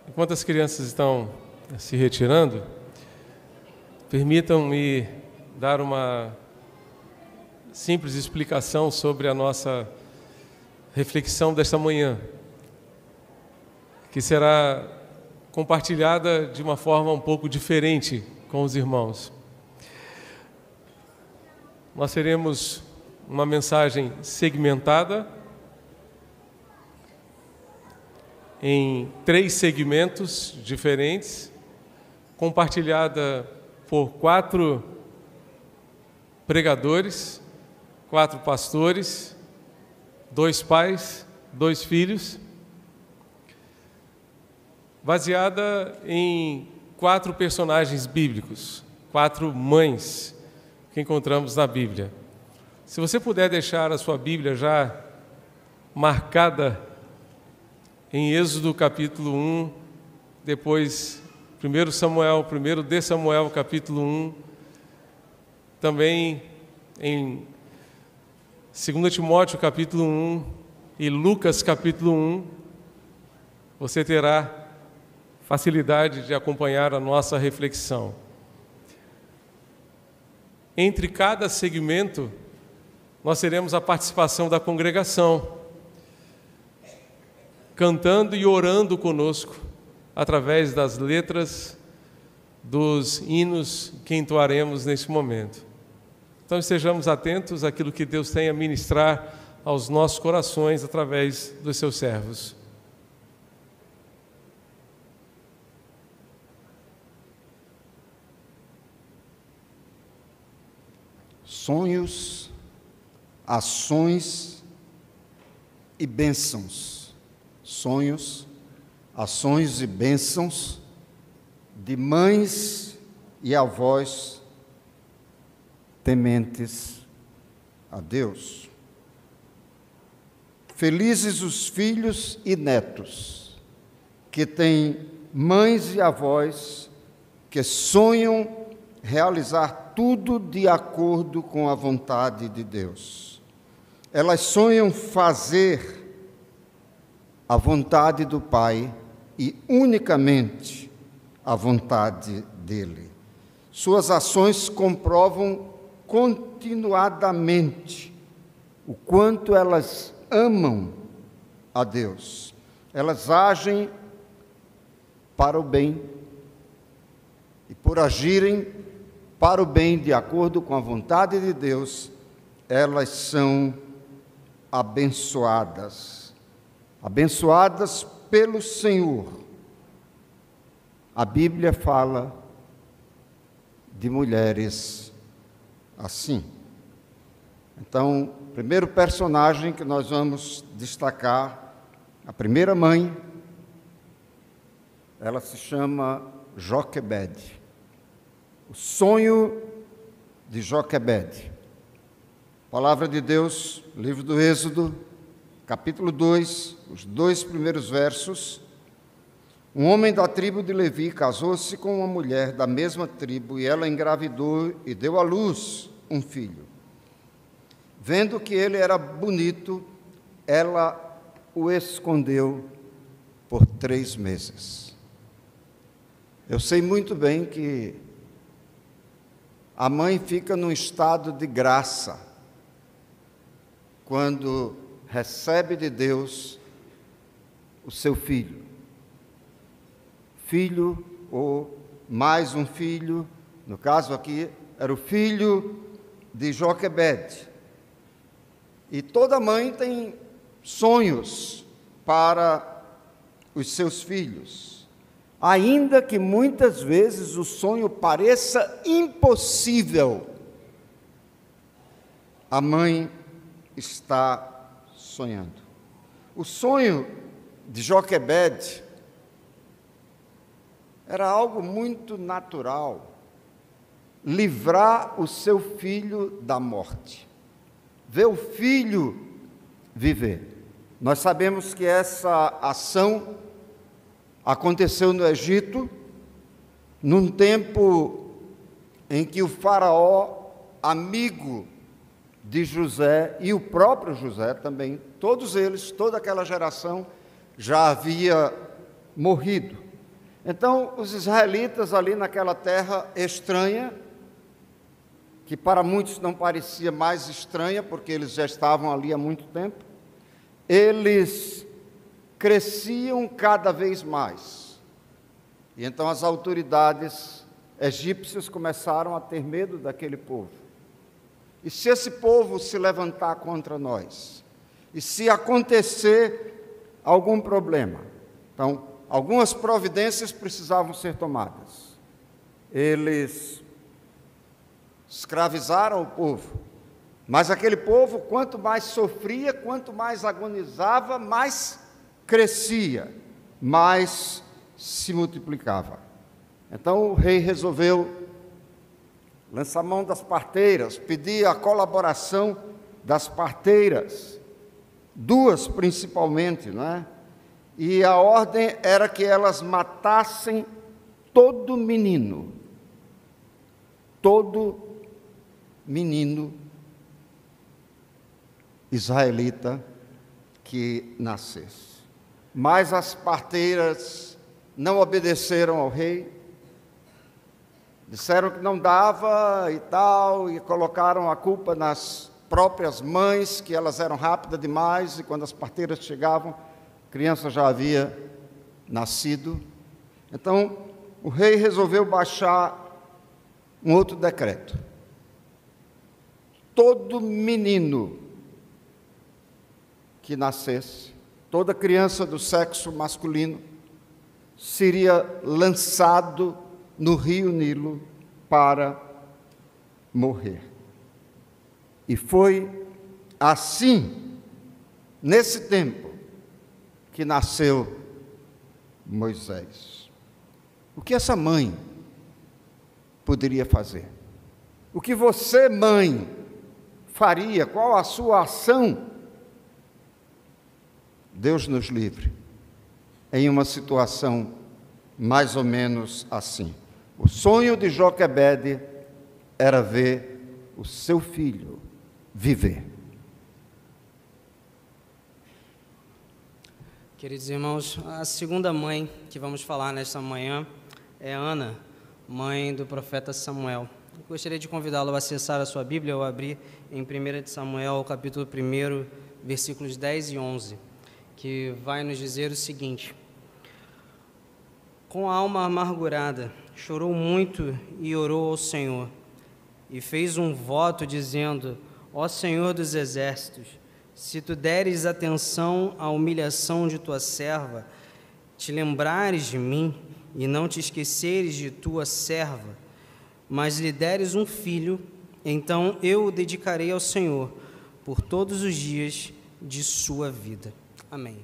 Enquanto as crianças estão se retirando, permitam-me dar uma simples explicação sobre a nossa reflexão desta manhã, que será compartilhada de uma forma um pouco diferente com os irmãos. Nós teremos uma mensagem segmentada em 3 segmentos diferentes, compartilhada por 4 pregadores, 4 pastores, 2 pais, 2 filhos, baseada em 4 personagens bíblicos, 4 mães que encontramos na Bíblia. Se você puder deixar a sua Bíblia já marcada em Êxodo capítulo 1, depois 1 Samuel, 1 de Samuel capítulo 1, também em 2 Timóteo capítulo 1 e Lucas capítulo 1, você terá facilidade de acompanhar a nossa reflexão. Entre cada segmento, nós teremos a participação da congregação, cantando e orando conosco, através das letras dos hinos que entoaremos neste momento. Então estejamos atentos àquilo que Deus tem a ministrar aos nossos corações através dos seus servos. Sonhos, ações e bênçãos. Sonhos, ações e bênçãos de mães e avós tementes a Deus. Felizes os filhos e netos que têm mães e avós que sonham realizar tudo de acordo com a vontade de Deus. Elas sonham fazer a vontade do Pai e unicamente a vontade dEle. Suas ações comprovam continuadamente o quanto elas amam a Deus. Elas agem para o bem e, por agirem para o bem de acordo com a vontade de Deus, elas são abençoadas. Abençoadas pelo Senhor. A Bíblia fala de mulheres assim. Então, o primeiro personagem que nós vamos destacar, a primeira mãe, ela se chama Joquebede. O sonho de Joquebede. Palavra de Deus, livro do Êxodo, capítulo 2, os 2 primeiros versos. Um homem da tribo de Levi casou-se com uma mulher da mesma tribo e ela engravidou e deu à luz um filho. Vendo que ele era bonito, ela o escondeu por 3 meses. Eu sei muito bem que a mãe fica num estado de graça quando recebe de Deus o seu filho. Filho ou mais um filho, no caso aqui, era o filho de Joquebede. E toda mãe tem sonhos para os seus filhos, ainda que muitas vezes o sonho pareça impossível. A mãe está sonhando. O sonho de Joquebede era algo muito natural, livrar o seu filho da morte, ver o filho viver. Nós sabemos que essa ação aconteceu no Egito, num tempo em que o faraó, amigo de José, e o próprio José também, todos eles, toda aquela geração, já havia morrido. Então, os israelitas ali naquela terra estranha, que para muitos não parecia mais estranha, porque eles já estavam ali há muito tempo, eles cresciam cada vez mais. E então as autoridades egípcias começaram a ter medo daquele povo. E se esse povo se levantar contra nós? E se acontecer algum problema? Então, algumas providências precisavam ser tomadas. Eles escravizaram o povo, mas aquele povo, quanto mais sofria, quanto mais agonizava, mais crescia, mais se multiplicava. Então o rei resolveu lançar mão das parteiras, pedir a colaboração das parteiras, duas principalmente, não é? E a ordem era que elas matassem todo menino israelita que nascesse. Mas as parteiras não obedeceram ao rei, disseram que não dava e tal, e colocaram a culpa nas próprias mães, que elas eram rápidas demais, e quando as parteiras chegavam, a criança já havia nascido. Então, o rei resolveu baixar um outro decreto. Todo menino que nascesse, toda criança do sexo masculino, seria lançado no rio Nilo para morrer. E foi assim, nesse tempo, que nasceu Moisés. O que essa mãe poderia fazer? O que você, mãe, faria? Qual a sua ação? Deus nos livre, em uma situação mais ou menos assim. O sonho de Joquebede era ver o seu filho viver. Queridos irmãos, a segunda mãe que vamos falar nesta manhã é Ana, mãe do profeta Samuel. Eu gostaria de convidá-lo a acessar a sua Bíblia ou abrir em 1 Samuel, capítulo 1, versículos 10 e 11, que vai nos dizer o seguinte: com a alma amargurada, chorou muito e orou ao Senhor, e fez um voto dizendo: ó Senhor dos exércitos, se tu deres atenção à humilhação de tua serva, te lembrares de mim e não te esqueceres de tua serva, mas lhe deres um filho, então eu o dedicarei ao Senhor por todos os dias de sua vida. Amém.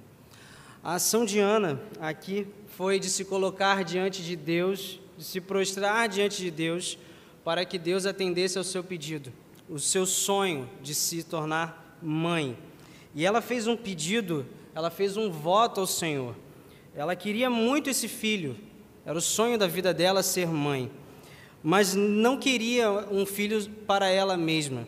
A ação de Ana aqui foi de se colocar diante de Deus, de se prostrar diante de Deus, para que Deus atendesse ao seu pedido, o seu sonho de se tornar mãe. E ela fez um pedido, ela fez um voto ao Senhor. Ela queria muito esse filho, era o sonho da vida dela ser mãe, mas não queria um filho para ela mesma.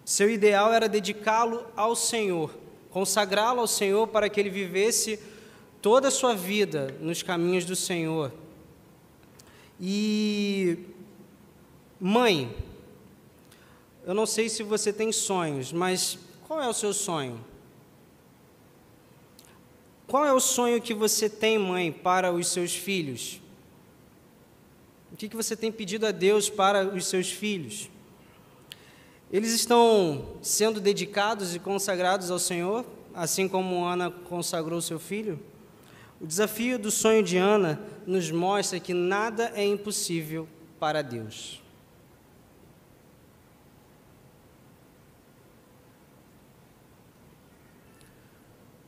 Seu ideal era dedicá-lo ao Senhor, consagrá-lo ao Senhor para que ele vivesse toda a sua vida nos caminhos do Senhor. E, mãe, eu não sei se você tem sonhos, mas qual é o seu sonho? Qual é o sonho que você tem, mãe, para os seus filhos? O que você tem pedido a Deus para os seus filhos? Eles estão sendo dedicados e consagrados ao Senhor, assim como Ana consagrou seu filho? O desafio do sonho de Ana nos mostra que nada é impossível para Deus.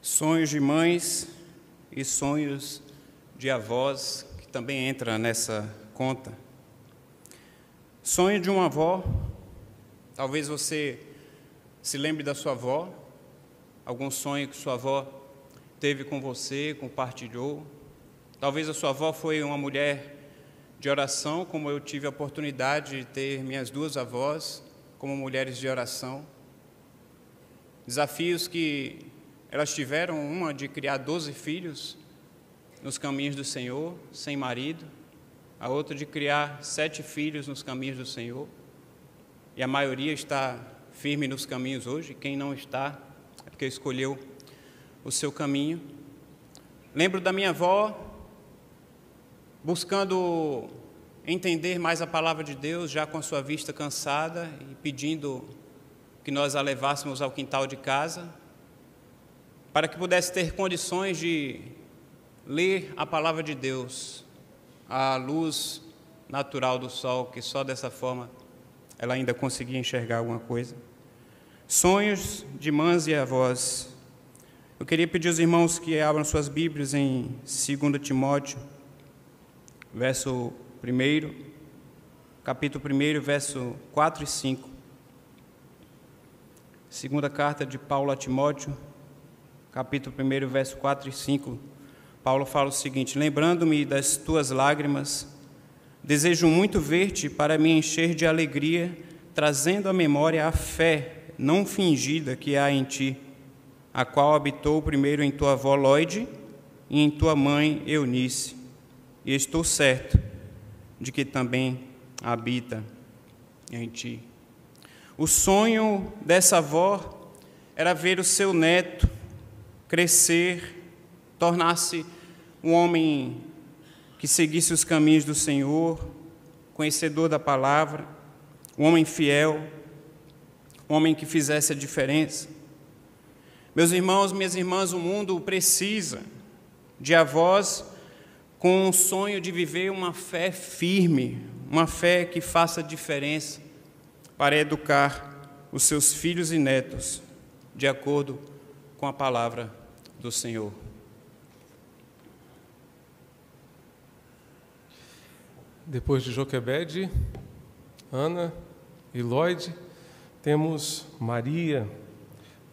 Sonhos de mães e sonhos de avós, que também entra nessa conta. Sonho de uma avó, talvez você se lembre da sua avó, algum sonho que sua avó teve com você, compartilhou. Talvez a sua avó foi uma mulher de oração, como eu tive a oportunidade de ter minhas duas avós como mulheres de oração. Desafios que elas tiveram, uma de criar 12 filhos, nos caminhos do Senhor, sem marido, a outra de criar 7 filhos nos caminhos do Senhor, e a maioria está firme nos caminhos hoje. Quem não está, é porque escolheu o seu caminho. Lembro da minha avó, buscando entender mais a palavra de Deus, já com a sua vista cansada, e pedindo que nós a levássemos ao quintal de casa, para que pudesse ter condições de ler a palavra de Deus, à luz natural do sol, que só dessa forma ela ainda conseguia enxergar alguma coisa. Sonhos de mães e avós. Eu queria pedir aos irmãos que abram suas Bíblias em 2 Timóteo, capítulo 1, verso 4 e 5. Segunda carta de Paulo a Timóteo, capítulo 1, verso 4 e 5. Paulo fala o seguinte: lembrando-me das tuas lágrimas, desejo muito ver-te para me encher de alegria, trazendo à memória a fé não fingida que há em ti, a qual habitou primeiro em tua avó Lóide e em tua mãe Eunice, e estou certo de que também habita em ti. O sonho dessa avó era ver o seu neto crescer, tornar-se um homem que seguisse os caminhos do Senhor, conhecedor da palavra, um homem fiel, um homem que fizesse a diferença. Meus irmãos, minhas irmãs, o mundo precisa de avós com o sonho de viver uma fé firme, uma fé que faça diferença para educar os seus filhos e netos de acordo com a palavra do Senhor. Depois de Joquebede, Ana e Lóide, temos Maria.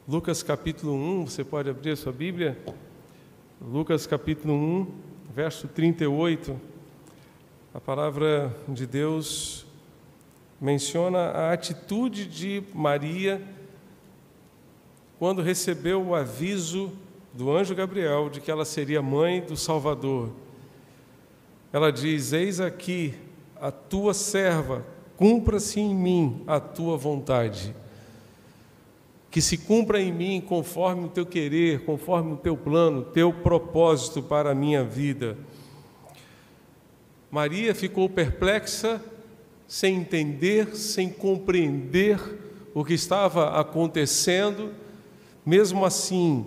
Lucas capítulo 1, você pode abrir a sua Bíblia? Lucas capítulo 1, verso 38. A palavra de Deus menciona a atitude de Maria quando recebeu o aviso do anjo Gabriel de que ela seria mãe do Salvador. Ela diz: eis aqui a tua serva, cumpra-se em mim a tua vontade. Que se cumpra em mim conforme o teu querer, conforme o teu plano, teu propósito para a minha vida. Maria ficou perplexa, sem entender, sem compreender o que estava acontecendo. Mesmo assim,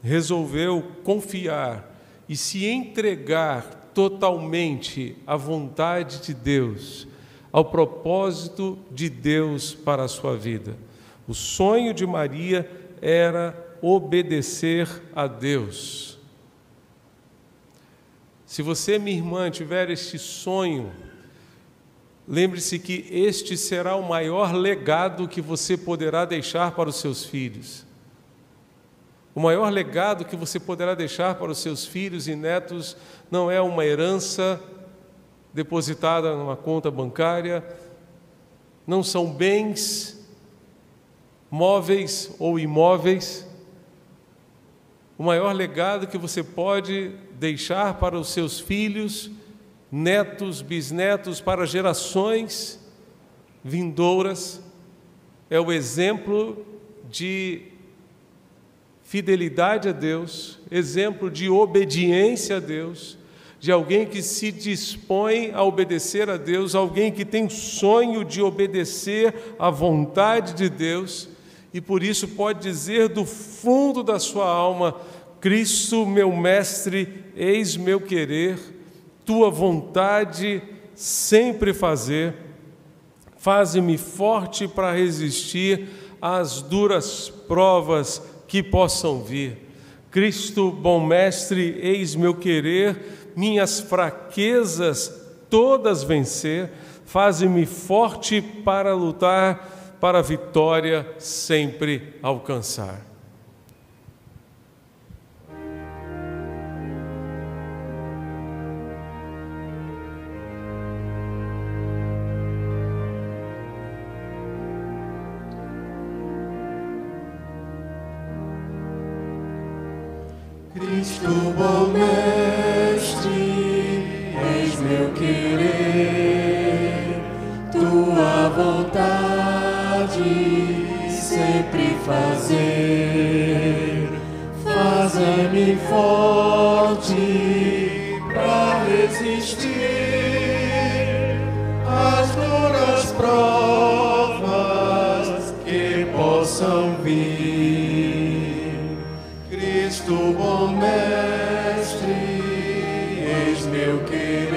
resolveu confiar e se entregar totalmente à vontade de Deus, ao propósito de Deus para a sua vida. O sonho de Maria era obedecer a Deus. Se você, minha irmã, tiver este sonho, lembre-se que este será o maior legado que você poderá deixar para os seus filhos. O maior legado que você poderá deixar para os seus filhos e netos não é uma herança depositada numa conta bancária, não são bens móveis ou imóveis. O maior legado que você pode deixar para os seus filhos, netos, bisnetos, para gerações vindouras, é o exemplo de fidelidade a Deus, exemplo de obediência a Deus, de alguém que se dispõe a obedecer a Deus, alguém que tem sonho de obedecer à vontade de Deus, e por isso pode dizer do fundo da sua alma: Cristo, meu mestre, eis meu querer, tua vontade sempre fazer, faze-me forte para resistir às duras provas que possam vir. Cristo, bom mestre, eis meu querer, minhas fraquezas todas vencer, faze-me forte para lutar, para a vitória sempre alcançar. Cristo, bom mestre, fazer, faze-me forte para resistir às duras provas que possam vir. Cristo, bom mestre, eis meu querer,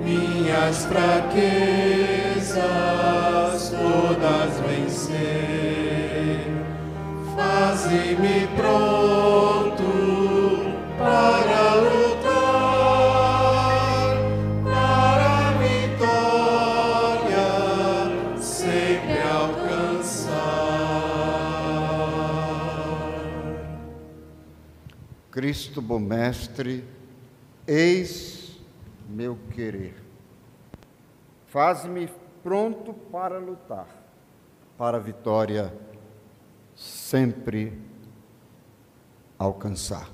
minhas fraquezas todas vencer. Faze-me pronto para lutar, para a vitória sempre alcançar. Cristo, bom mestre, eis meu querer. Faz-me pronto para lutar, para a vitória sempre alcançar.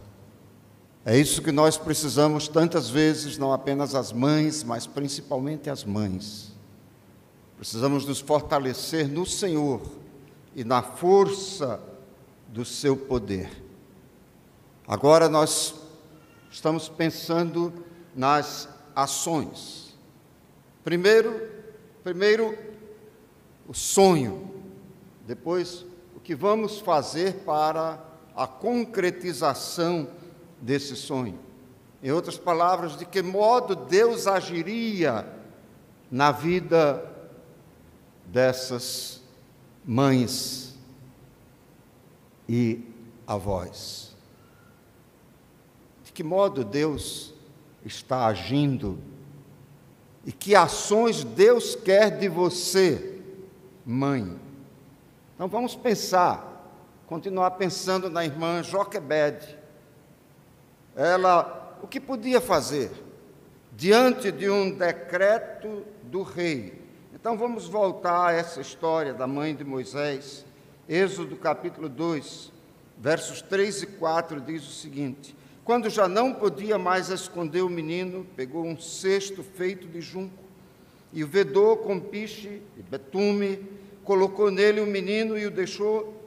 É isso que nós precisamos tantas vezes, não apenas as mães, mas principalmente as mães. Precisamos nos fortalecer no Senhor e na força do seu poder. Agora nós estamos pensando nas ações. Primeiro o sonho, depois o que vamos fazer para a concretização desse sonho. Em outras palavras, de que modo Deus agiria na vida dessas mães e avós. De que modo Deus está agindo e que ações Deus quer de você, mãe. Então vamos pensar, continuar pensando na irmã Joquebede. Ela, o que podia fazer diante de um decreto do rei? Então vamos voltar a essa história da mãe de Moisés. Êxodo capítulo 2, versos 3 e 4 diz o seguinte: quando já não podia mais esconder o menino, pegou um cesto feito de junco e o vedou com piche e betume, colocou nele o menino e o deixou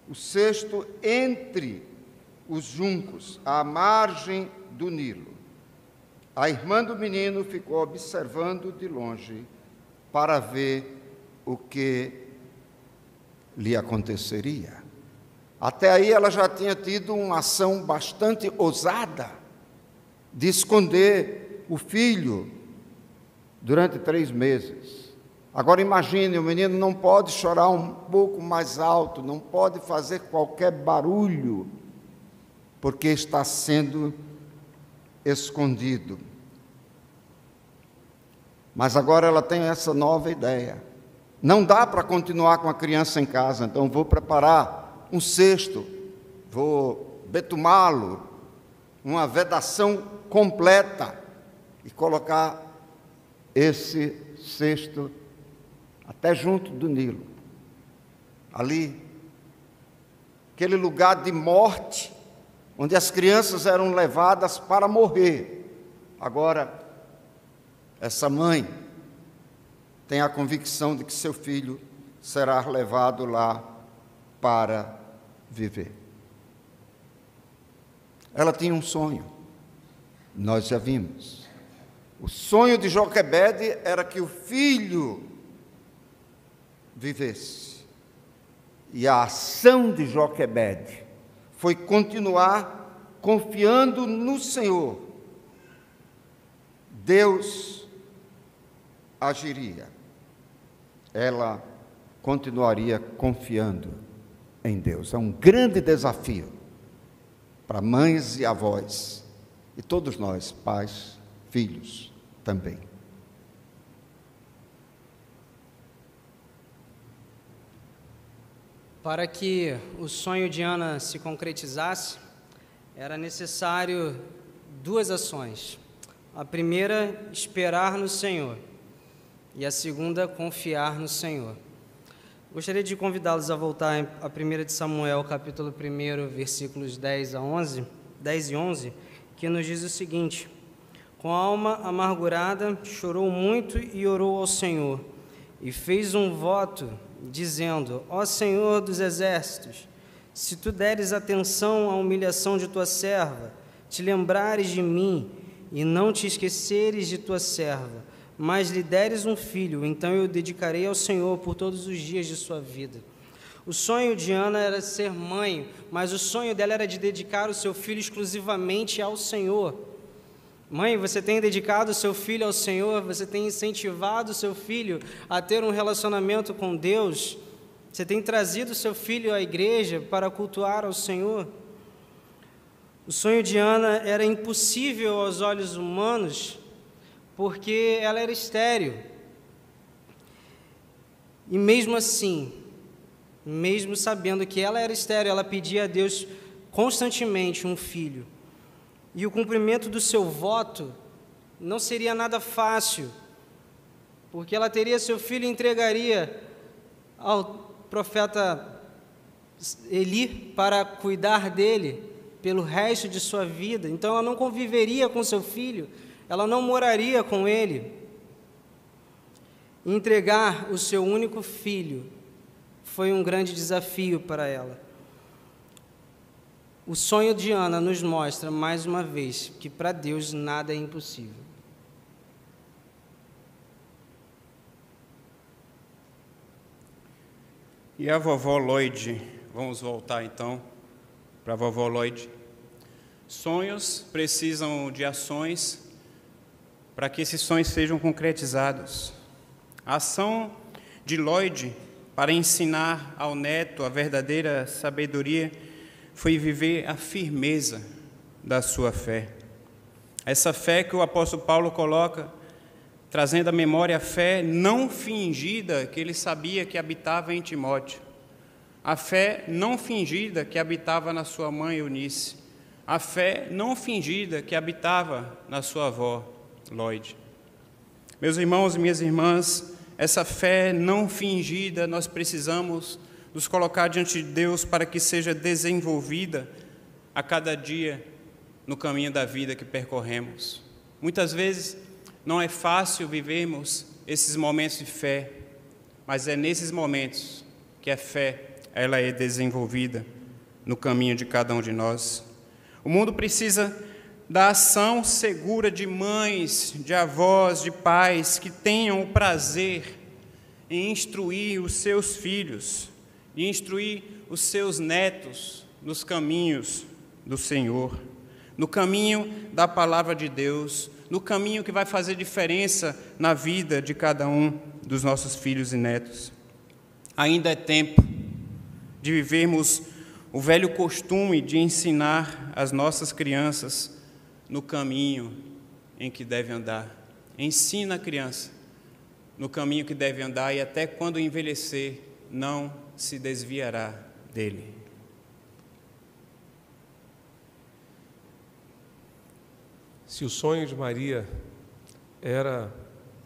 o cesto entre os juncos, à margem do Nilo. A irmã do menino ficou observando de longe para ver o que lhe aconteceria. Até aí ela já tinha tido uma ação bastante ousada de esconder o filho durante 3 meses. Agora imagine, o menino não pode chorar um pouco mais alto, não pode fazer qualquer barulho, porque está sendo escondido. Mas agora ela tem essa nova ideia. Não dá para continuar com a criança em casa, então vou preparar um cesto, vou betumá-lo, uma vedação completa e colocar esse cesto até junto do Nilo. Ali, aquele lugar de morte, onde as crianças eram levadas para morrer. Agora, essa mãe tem a convicção de que seu filho será levado lá para viver. Ela tinha um sonho, nós já vimos. O sonho de Joquebede era que o filho vivesse. E a ação de Joquebede foi continuar confiando no Senhor. Deus agiria. Ela continuaria confiando em Deus. É um grande desafio para mães e avós, e todos nós, pais, filhos também. Para que o sonho de Ana se concretizasse, era necessário 2 ações. A primeira, esperar no Senhor, e a segunda, confiar no Senhor. Gostaria de convidá-los a voltar a 1 de Samuel, capítulo 1, versículos 10 e 11, que nos diz o seguinte: com a alma amargurada, chorou muito e orou ao Senhor, e fez um voto, dizendo: Ó Senhor dos exércitos, se tu deres atenção à humilhação de tua serva, te lembrares de mim e não te esqueceres de tua serva, mas lhe deres um filho, então eu o dedicarei ao Senhor por todos os dias de sua vida. O sonho de Ana era ser mãe, mas o sonho dela era de dedicar o seu filho exclusivamente ao Senhor. Mãe, você tem dedicado o seu filho ao Senhor? Você tem incentivado o seu filho a ter um relacionamento com Deus? Você tem trazido o seu filho à igreja para cultuar ao Senhor? O sonho de Ana era impossível aos olhos humanos, porque ela era estéril. E mesmo assim, mesmo sabendo que ela era estéril, ela pedia a Deus constantemente um filho. E o cumprimento do seu voto não seria nada fácil, porque ela teria seu filho e entregaria ao profeta Eli para cuidar dele pelo resto de sua vida. Então ela não conviveria com seu filho, ela não moraria com ele. Entregar o seu único filho foi um grande desafio para ela. O sonho de Ana nos mostra, mais uma vez, que para Deus nada é impossível. E a vovó Lloyd, vamos voltar então para a vovó Lloyd. Sonhos precisam de ações para que esses sonhos sejam concretizados. A ação de Lloyd para ensinar ao neto a verdadeira sabedoria foi viver a firmeza da sua fé. Essa fé que o apóstolo Paulo coloca, trazendo à memória a fé não fingida que ele sabia que habitava em Timóteo. A fé não fingida que habitava na sua mãe Eunice. A fé não fingida que habitava na sua avó Lloyd. Meus irmãos e minhas irmãs, essa fé não fingida nós precisamos nos colocar diante de Deus para que seja desenvolvida a cada dia no caminho da vida que percorremos. Muitas vezes não é fácil vivermos esses momentos de fé, mas é nesses momentos que a fé ela é desenvolvida no caminho de cada um de nós. O mundo precisa da ação segura de mães, de avós, de pais que tenham o prazer em instruir os seus filhos, e instruir os seus netos nos caminhos do Senhor, no caminho da palavra de Deus, no caminho que vai fazer diferença na vida de cada um dos nossos filhos e netos. Ainda é tempo de vivermos o velho costume de ensinar as nossas crianças no caminho em que deve andar. Ensina a criança no caminho que deve andar e até quando envelhecer não se desviará dele. Se o sonho de Maria era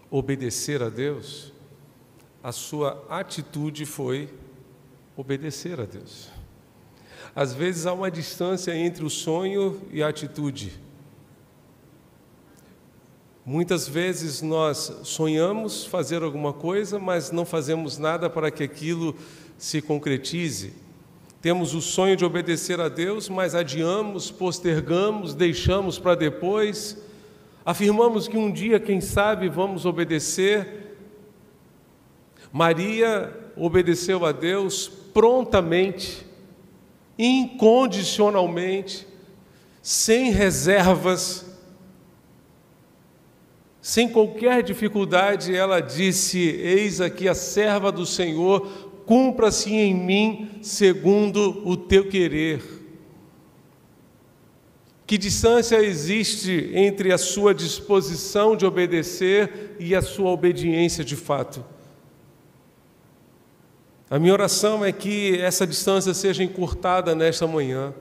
obedecer a Deus, a sua atitude foi obedecer a Deus. Às vezes há uma distância entre o sonho e a atitude. Muitas vezes nós sonhamos fazer alguma coisa, mas não fazemos nada para que aquilo se concretize. Temos o sonho de obedecer a Deus, mas adiamos, postergamos, deixamos para depois. Afirmamos que um dia, quem sabe, vamos obedecer. Maria obedeceu a Deus prontamente, incondicionalmente, sem reservas, sem qualquer dificuldade. Ela disse: eis aqui a serva do Senhor, cumpra-se em mim segundo o teu querer. Que distância existe entre a sua disposição de obedecer e a sua obediência de fato? A minha oração é que essa distância seja encurtada nesta manhã.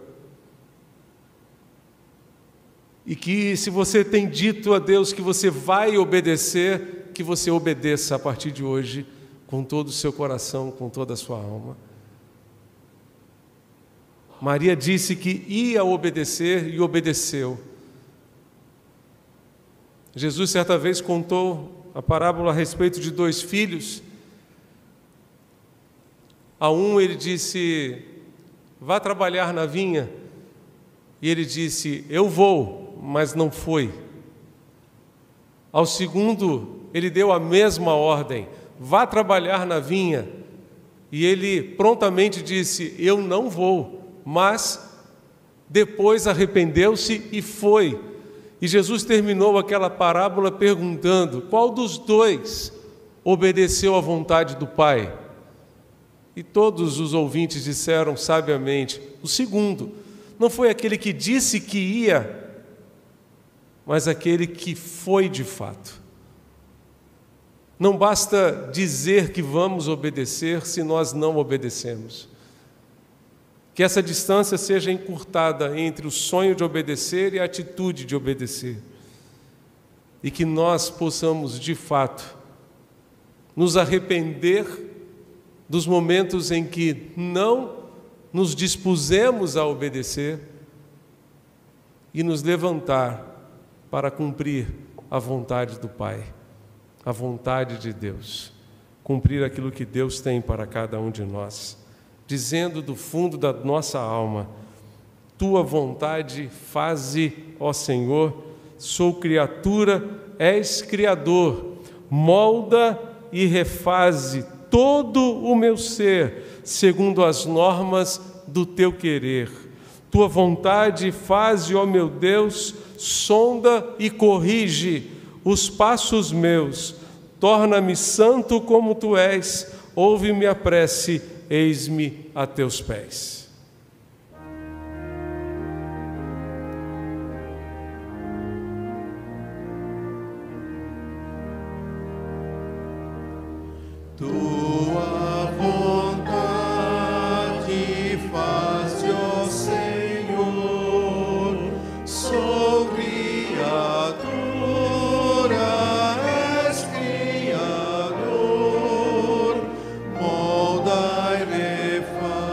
E que, se você tem dito a Deus que você vai obedecer, que você obedeça a partir de hoje, com todo o seu coração, com toda a sua alma. Maria disse que ia obedecer e obedeceu. Jesus, certa vez, contou a parábola a respeito de 2 filhos A um ele disse: vá trabalhar na vinha. E ele disse: eu vou, mas não foi. Ao segundo, ele deu a mesma ordem: vá trabalhar na vinha. E ele prontamente disse: eu não vou, mas depois arrependeu-se e foi. E Jesus terminou aquela parábola perguntando: qual dos dois obedeceu à vontade do Pai? E todos os ouvintes disseram sabiamente: o segundo. Não foi aquele que disse que ia, mas aquele que foi de fato. Não basta dizer que vamos obedecer se nós não obedecemos. Que essa distância seja encurtada entre o sonho de obedecer e a atitude de obedecer. E que nós possamos, de fato, nos arrepender dos momentos em que não nos dispusemos a obedecer e nos levantar para cumprir a vontade do Pai, a vontade de Deus, cumprir aquilo que Deus tem para cada um de nós, dizendo do fundo da nossa alma: tua vontade faze, ó Senhor, sou criatura, és Criador, molda e refaze todo o meu ser, segundo as normas do teu querer. Tua vontade faze, ó meu Deus, sonda e corrige os passos meus, torna-me santo como tu és, ouve-me a prece, eis-me a teus pés. Tua vontade faz, ó Senhor, sou criatura, és Criador, molda e refaze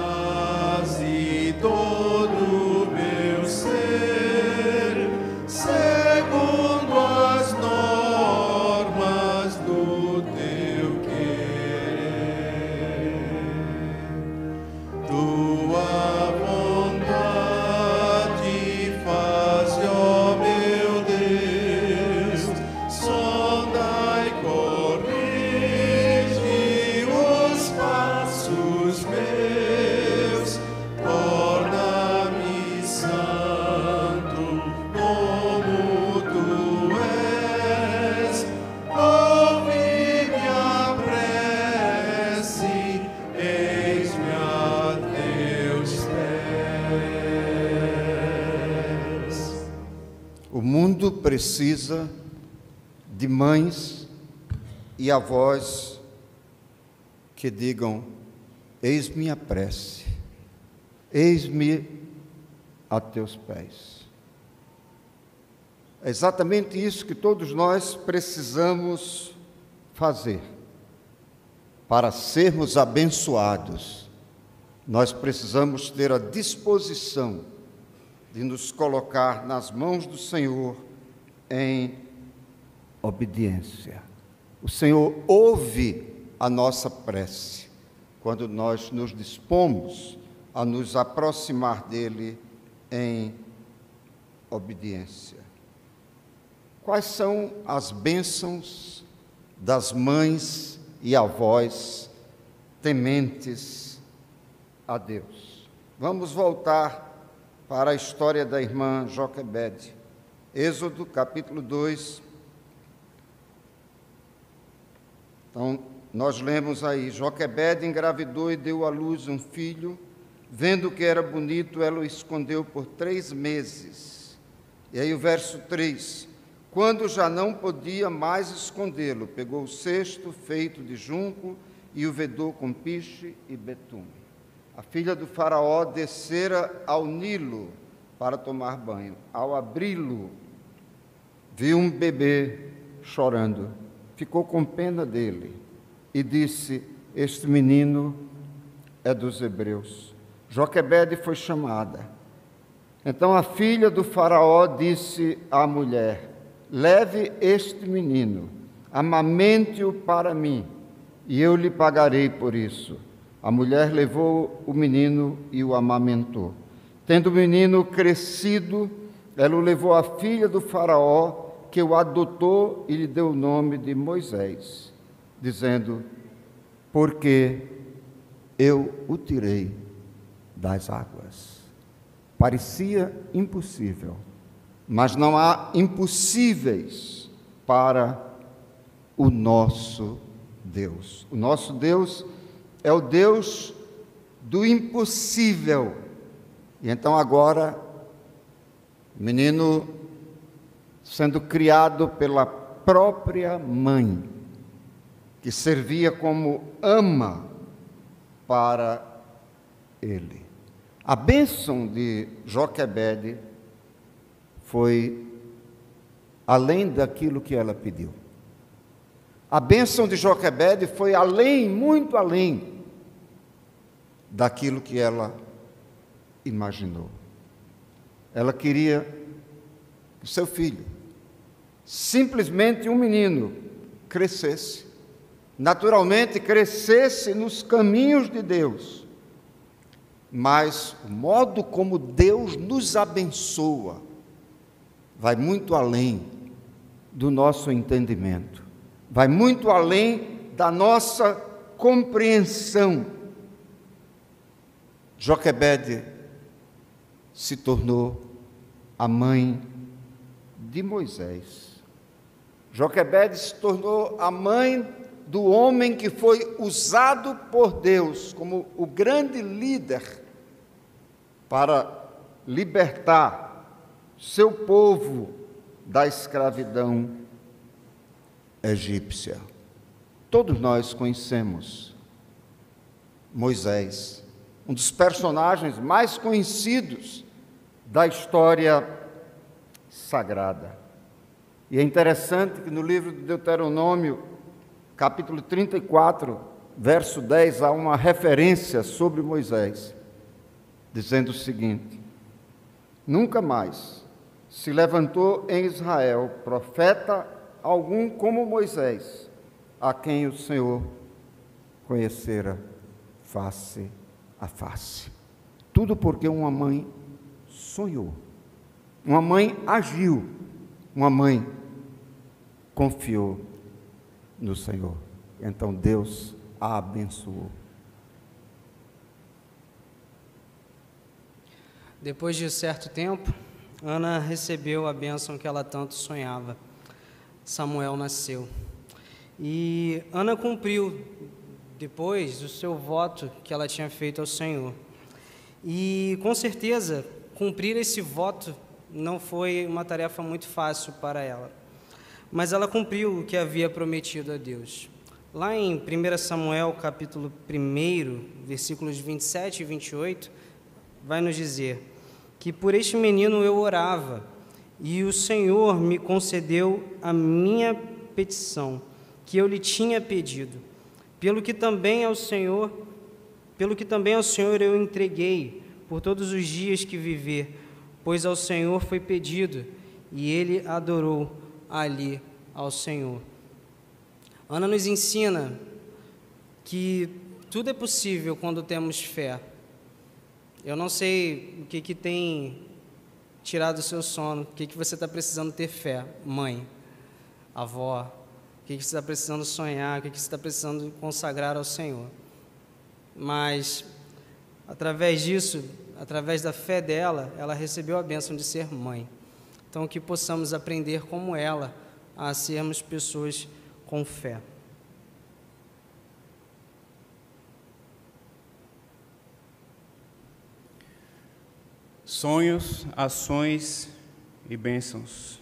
todo o meu ser, segundo as normas do teu querer. Tua vontade faz, ó meu Deus, sonda e corrige os passos meus, torna-me santo como tu és, ouve-me a prece, eis-me a teus pés. O mundo precisa de mães e avós que digam: eis-me a prece, eis-me a teus pés. É exatamente isso que todos nós precisamos fazer. Para sermos abençoados, nós precisamos ter a disposição de nos colocar nas mãos do Senhor em obediência. O Senhor ouve a nossa prece quando nós nos dispomos a nos aproximar dele em obediência. Quais são as bênçãos das mães e avós tementes a Deus? Vamos voltar para a história da irmã Joquebede. Êxodo, capítulo 2. Então, nós lemos aí: Joquebede engravidou e deu à luz um filho. Vendo que era bonito, ela o escondeu por 3 meses. E aí o verso 3. Quando já não podia mais escondê-lo, pegou o cesto feito de junco e o vedou com piche e betume. A filha do faraó descera ao Nilo para tomar banho. Ao abri-lo, viu um bebê chorando. Ficou com pena dele e disse: este menino é dos hebreus. Joquebede foi chamada. Então a filha do faraó disse à mulher: leve este menino, amamente-o para mim, e eu lhe pagarei por isso. A mulher levou o menino e o amamentou. Tendo o menino crescido, ela o levou à filha do faraó, que o adotou e lhe deu o nome de Moisés, dizendo: porque eu o tirei das águas. Parecia impossível, mas não há impossíveis para o nosso Deus. O nosso Deus é o Deus do impossível. E então agora, o menino sendo criado pela própria mãe, que servia como ama para ele. A bênção de Joquebede foi além daquilo que ela pediu. A bênção de Joquebede foi além, muito além daquilo que ela imaginou. Ela queria que seu filho, simplesmente um menino, crescesse, naturalmente crescesse nos caminhos de Deus. Mas o modo como Deus nos abençoa vai muito além do nosso entendimento, vai muito além da nossa compreensão. Joquebede se tornou a mãe de Moisés. Joquebede se tornou a mãe do homem que foi usado por Deus como o grande líder para libertar seu povo da escravidão egípcia. Todos nós conhecemos Moisés, um dos personagens mais conhecidos da história sagrada. E é interessante que no livro de Deuteronômio, capítulo 34, verso 10, há uma referência sobre Moisés, dizendo o seguinte: nunca mais se levantou em Israel profeta algum como Moisés, a quem o Senhor conhecera face a face. Tudo porque uma mãe sonhou, uma mãe agiu, uma mãe confiou no Senhor. Então Deus a abençoou. Depois de certo tempo, Ana recebeu a bênção que ela tanto sonhava. Samuel nasceu. E Ana cumpriu depois o seu voto que ela tinha feito ao Senhor. E com certeza, cumprir esse voto não foi uma tarefa muito fácil para ela. Mas ela cumpriu o que havia prometido a Deus. Lá em 1 Samuel, capítulo 1, versículos 27 e 28, vai nos dizer que por este menino eu orava, e o Senhor me concedeu a minha petição, que eu lhe tinha pedido, pelo que também ao Senhor eu entreguei por todos os dias que viver, pois ao Senhor foi pedido, e ele adorou ali ao Senhor. Ana nos ensina que tudo é possível quando temos fé. Eu não sei o que tem tirado o seu sono, o que você está precisando ter fé, mãe, avó, o que você está precisando sonhar, o que você está precisando consagrar ao Senhor. Mas, através disso, através da fé dela, ela recebeu a bênção de ser mãe. Então, que possamos aprender como ela a sermos pessoas com fé. Sonhos, ações e bênçãos.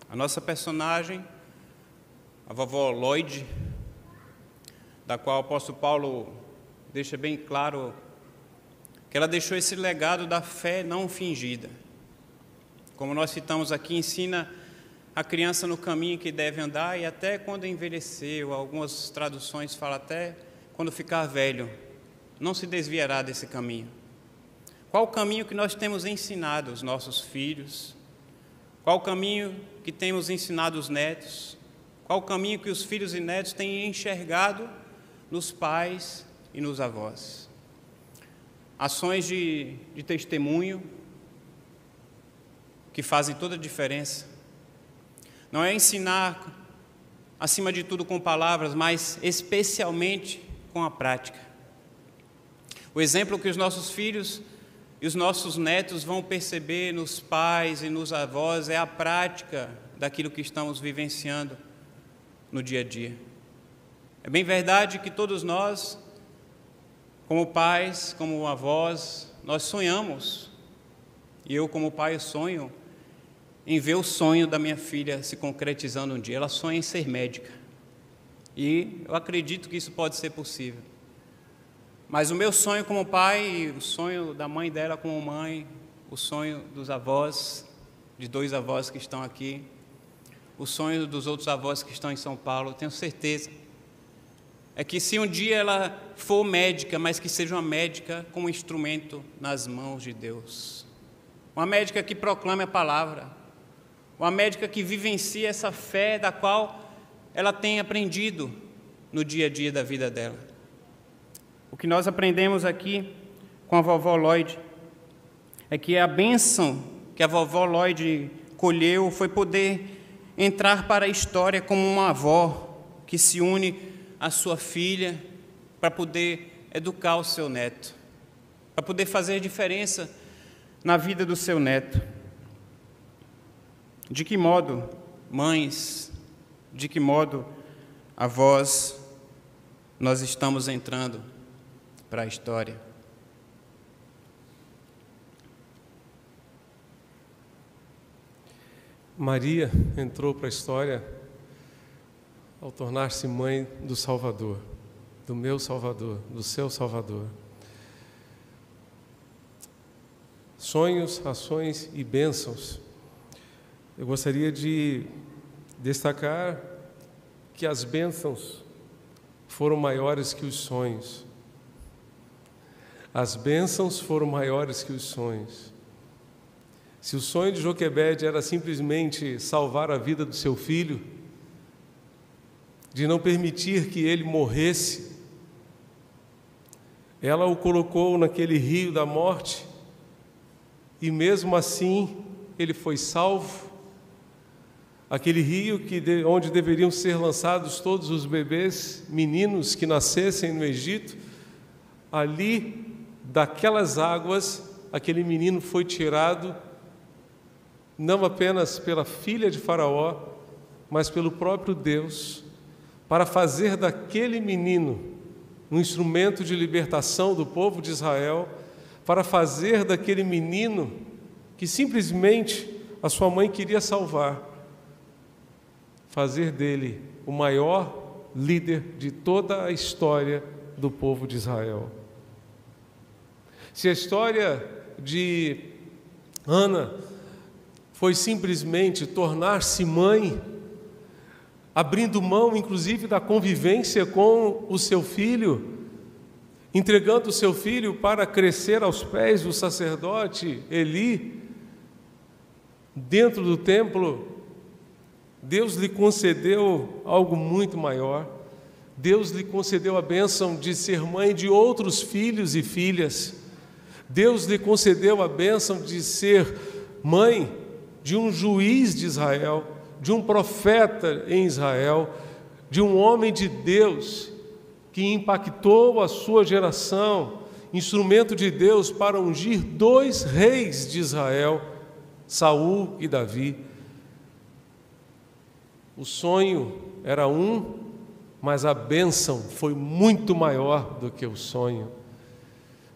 A nossa personagem, a vovó Lloyd, da qual o apóstolo Paulo deixa bem claro que ela deixou esse legado da fé não fingida. Como nós citamos aqui, ensina a criança no caminho que deve andar e até quando envelhecer, ou algumas traduções falam até quando ficar velho, não se desviará desse caminho. Qual o caminho que nós temos ensinado aos nossos filhos? Qual o caminho que temos ensinado aos netos? Qual o caminho que os filhos e netos têm enxergado nos pais e nos avós? ações de testemunho que fazem toda a diferença. Não é ensinar, acima de tudo, com palavras, mas especialmente com a prática. O exemplo que os nossos filhos e os nossos netos vão perceber nos pais e nos avós é a prática daquilo que estamos vivenciando no dia a dia. É bem verdade que todos nós, como pais, como avós, nós sonhamos, e eu como pai sonho em ver o sonho da minha filha se concretizando um dia. Ela sonha em ser médica, e eu acredito que isso pode ser possível. Mas o meu sonho como pai, o sonho da mãe dela como mãe, o sonho dos avós, de 2 avós que estão aqui, o sonho dos outros avós que estão em São Paulo, eu tenho certeza, é que se um dia ela for médica, mas que seja uma médica com um instrumento nas mãos de Deus. Uma médica que proclame a palavra, uma médica que vivencie essa fé da qual ela tem aprendido no dia a dia da vida dela. O que nós aprendemos aqui com a vovó Lloyd é que a bênção que a vovó Lloyd colheu foi poder entrar para a história como uma avó que se une à sua filha para poder educar o seu neto, para poder fazer diferença na vida do seu neto. De que modo, mães, de que modo, avós, nós estamos entrando para a história? Maria entrou para a história ao tornar-se mãe do Salvador, do meu Salvador, do seu Salvador. Sonhos, ações e bênçãos. Eu gostaria de destacar que as bênçãos foram maiores que os sonhos. As bênçãos foram maiores que os sonhos. Se o sonho de Joquebede era simplesmente salvar a vida do seu filho, de não permitir que ele morresse, ela o colocou naquele rio da morte, e mesmo assim ele foi salvo. Aquele rio onde deveriam ser lançados todos os bebês, meninos que nascessem no Egito, ali, daquelas águas, aquele menino foi tirado, não apenas pela filha de Faraó, mas pelo próprio Deus, para fazer daquele menino um instrumento de libertação do povo de Israel, para fazer daquele menino que simplesmente a sua mãe queria salvar, fazer dele o maior líder de toda a história do povo de Israel. Se a história de Ana foi simplesmente tornar-se mãe, abrindo mão, inclusive, da convivência com o seu filho, entregando o seu filho para crescer aos pés do sacerdote Eli, dentro do templo, Deus lhe concedeu algo muito maior. Deus lhe concedeu a bênção de ser mãe de outros filhos e filhas. Deus lhe concedeu a bênção de ser mãe de um juiz de Israel, de um profeta em Israel, de um homem de Deus que impactou a sua geração, instrumento de Deus para ungir 2 reis de Israel, Saul e Davi. O sonho era um, mas a bênção foi muito maior do que o sonho.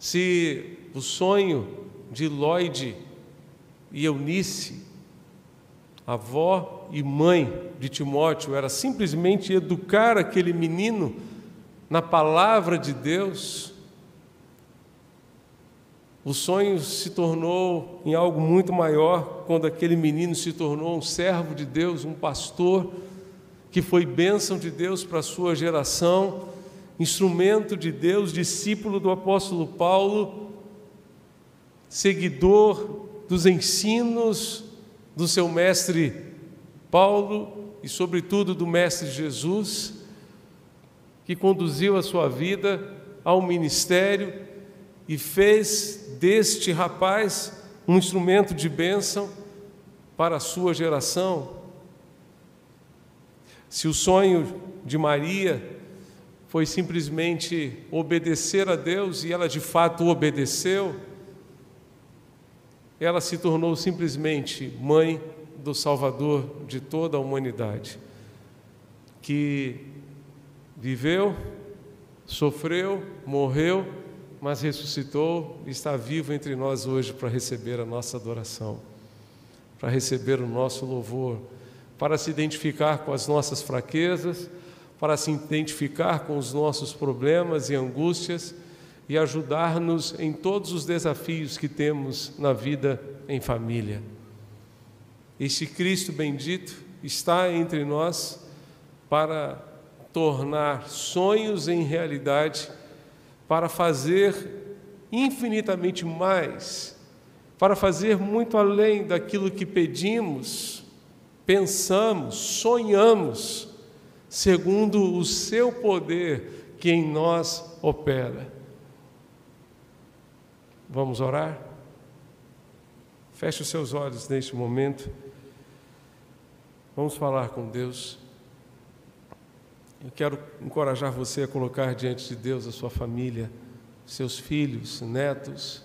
Se o sonho de Lloyd e Eunice, avó e mãe de Timóteo, era simplesmente educar aquele menino na palavra de Deus, o sonho se tornou em algo muito maior quando aquele menino se tornou um servo de Deus, um pastor, que foi bênção de Deus para a sua geração, instrumento de Deus, discípulo do apóstolo Paulo, seguidor dos ensinos do seu mestre Paulo e, sobretudo, do mestre Jesus, que conduziu a sua vida ao ministério e fez deste rapaz um instrumento de bênção para a sua geração. Se o sonho de Maria foi simplesmente obedecer a Deus, e ela de fato obedeceu, ela se tornou simplesmente mãe do Salvador de toda a humanidade, que viveu, sofreu, morreu, mas ressuscitou e está vivo entre nós hoje para receber a nossa adoração, para receber o nosso louvor, para se identificar com as nossas fraquezas, para se identificar com os nossos problemas e angústias e ajudar-nos em todos os desafios que temos na vida em família. Este Cristo bendito está entre nós para tornar sonhos em realidade, para fazer infinitamente mais, para fazer muito além daquilo que pedimos, pensamos, sonhamos, segundo o seu poder que em nós opera. Vamos orar? Feche os seus olhos neste momento. Vamos falar com Deus. Eu quero encorajar você a colocar diante de Deus a sua família, seus filhos, netos,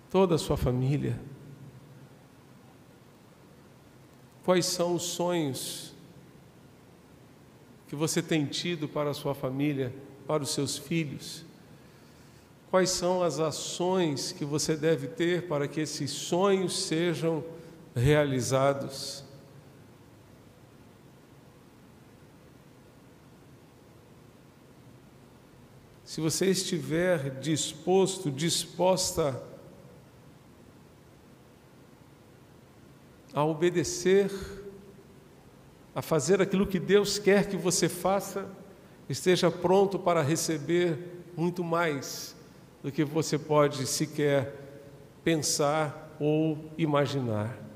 toda a sua família. Quais são os sonhos que você tem tido para a sua família, para os seus filhos? Quais são as ações que você deve ter para que esses sonhos sejam realizados? Se você estiver disposta a obedecer, a fazer aquilo que Deus quer que você faça, esteja pronto para receber muito mais do que você pode sequer pensar ou imaginar.